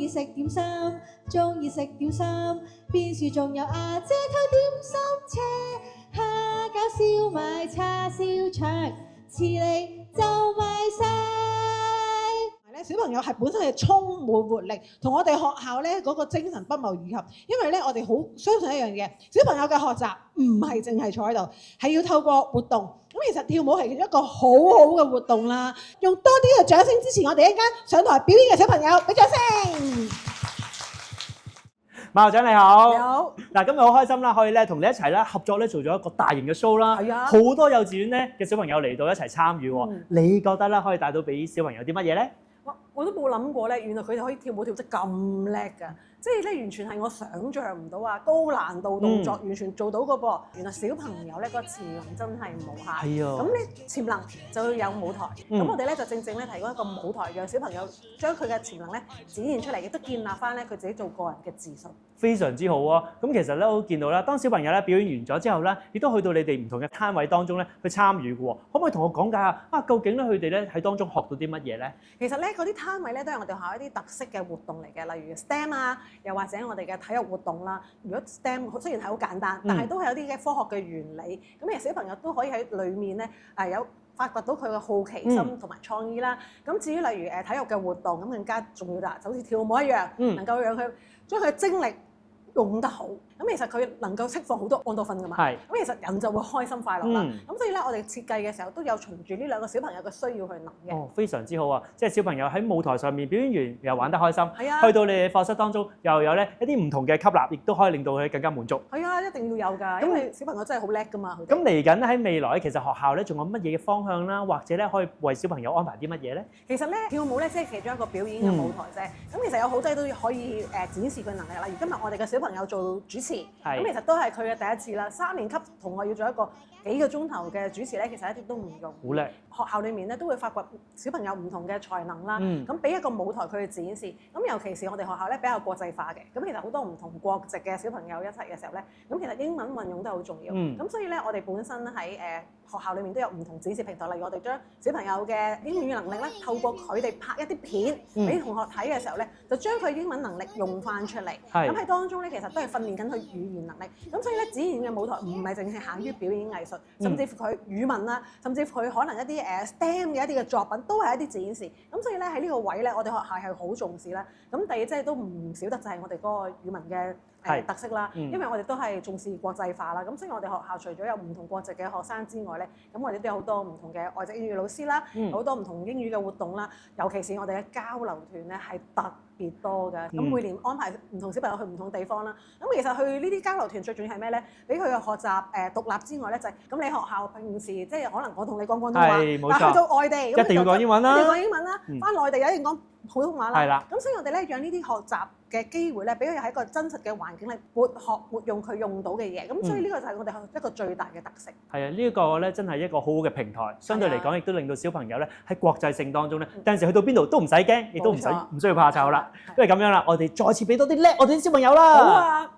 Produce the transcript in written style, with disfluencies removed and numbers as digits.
意食點心，中意食點心，邊處仲有阿姐推點心車，蝦餃、燒賣、叉燒腸，遲嚟就賣晒。小朋友係本身係充滿活力，同我哋學校咧嗰個精神不謀而合。因為咧，我哋好相信一樣嘢，小朋友嘅學習唔係淨係坐喺度，係要透過活動。咁其實跳舞係一個好好嘅活動啦，用多啲嘅掌聲支持我哋一間上台表演嘅小朋友，俾掌聲！馬校長你好，你好。嗱，今日好開心啦，可以咧同你一齊咧合作咧做咗一個大型嘅 show 啦。係啊。好多幼稚園咧嘅小朋友嚟到一齊參與喎。你覺得咧可以帶到俾小朋友啲乜嘢咧？我都冇諗過咧，原來佢哋可以跳舞跳得咁叻㗎，即係咧完全係我想像唔到啊！高難度動作完全做到個噃。原來小朋友咧個潛能真係無限。係啊。咁咧潛能就要有舞台。咁我哋咧就正正咧提供一個舞台，讓小朋友將佢嘅潛能咧展現出嚟，亦都建立翻咧佢自己做個人嘅自信。非常之好啊！咁其實咧我見到啦，當小朋友咧表演完咗之後咧，亦都去到你哋唔同嘅攤位當中咧去參與嘅喎。可唔可以同我講解下啊？究竟咧佢哋咧喺當中學到啲乜嘢咧？其實咧嗰啲攤位咧都係我哋學校一啲特色嘅活動嚟嘅，例如 STEM 啊，又或者我哋嘅體育活動啦。如果 STEM 雖然係好簡單，但係都係有啲嘅科學嘅原理。咁其實小朋友都可以喺裡面咧有發掘到佢嘅好奇心同埋創意啦。咁至於例如體育嘅活動，咁更加重要啦，就好似跳舞一樣，能夠讓佢將佢嘅精力用得好，咁其實佢能夠釋放好多安多酚㗎嘛。係。咁其實人就會開心快樂啦。咁所以咧，我哋設計嘅時候都有循住呢兩個小朋友嘅需要去諗嘅。哦，非常之好啊！即係小朋友喺舞台上面表演完又玩得開心，係啊。去到你哋課室當中又有咧一啲唔同嘅吸納，亦都可以令到佢更加滿足。係啊，一定要有㗎，因為小朋友真係好叻㗎嘛。咁嚟緊喺未來其實學校咧仲有乜嘢嘅方向啦，或者咧可以為小朋友安排啲乜嘢咧？其實咧跳舞咧即係其中一個表演嘅舞台啫。咁其實有好多嘢都可以展示佢能力，例如今日我哋嘅小朋友做主持，咁其實都係佢嘅第一次啦。3年級同學要做一個幾個鐘頭嘅主持咧，其實一啲都唔容易。好叻！學校裏面咧都會發掘小朋友唔同嘅才能啦，咁俾一個舞台佢去展示。咁尤其是我哋學校咧比較國際化嘅，咁其實好多唔同國籍嘅小朋友一齊嘅時候咧，咁其實英文運用都係好重要。咁所以咧，我哋本身喺學校裏面都有唔同展示平台，例如我哋將小朋友嘅英語能力咧，透過佢哋拍一啲片俾同學睇嘅時候咧，就將佢英文能力用翻出嚟。咁喺當中咧，其實都係訓練緊佢語言能力。咁所以咧，展現嘅舞台唔係淨係限於表演藝術，甚至乎佢語文啦，甚至乎佢可能一啲STEM 嘅一啲嘅作品都係一啲展示。咁所以咧喺呢個位咧，我哋學校係好重視啦。咁第二即係都唔少得就係我哋嗰個語文嘅特色啦，因為我哋都係重視國際化啦。咁所以我哋學校除咗有唔同國籍嘅學生之外咧，咁我哋都有好多唔同嘅外籍英語老師啦，好多唔同英語嘅活動啦。尤其是我哋嘅交流團咧係特別多嘅。咁每年安排唔同小朋友去唔同地方啦。咁其實去呢啲交流團最重要係咩咧？俾佢嘅學習獨立之外咧，就係咁你學校平時即係可能我同你講廣東話，但係去到外地一定要講英文啦，一定講英文啦，翻內地一定講普通話啦。係啦。咁所以我哋咧讓呢啲學習嘅機會咧，俾佢喺一個真實嘅環境嚟活學活用佢用到嘅嘢。咁所以呢個就係我哋一個最大嘅特色。係啊，呢一個咧真係一個好好嘅平台，相對嚟講亦都令到小朋友咧喺國際性當中咧，有陣時去到邊度都唔使驚，亦都唔需要怕醜啦。因為咁樣啦，我哋再次俾多啲叻我哋啲小朋友啦。好啊！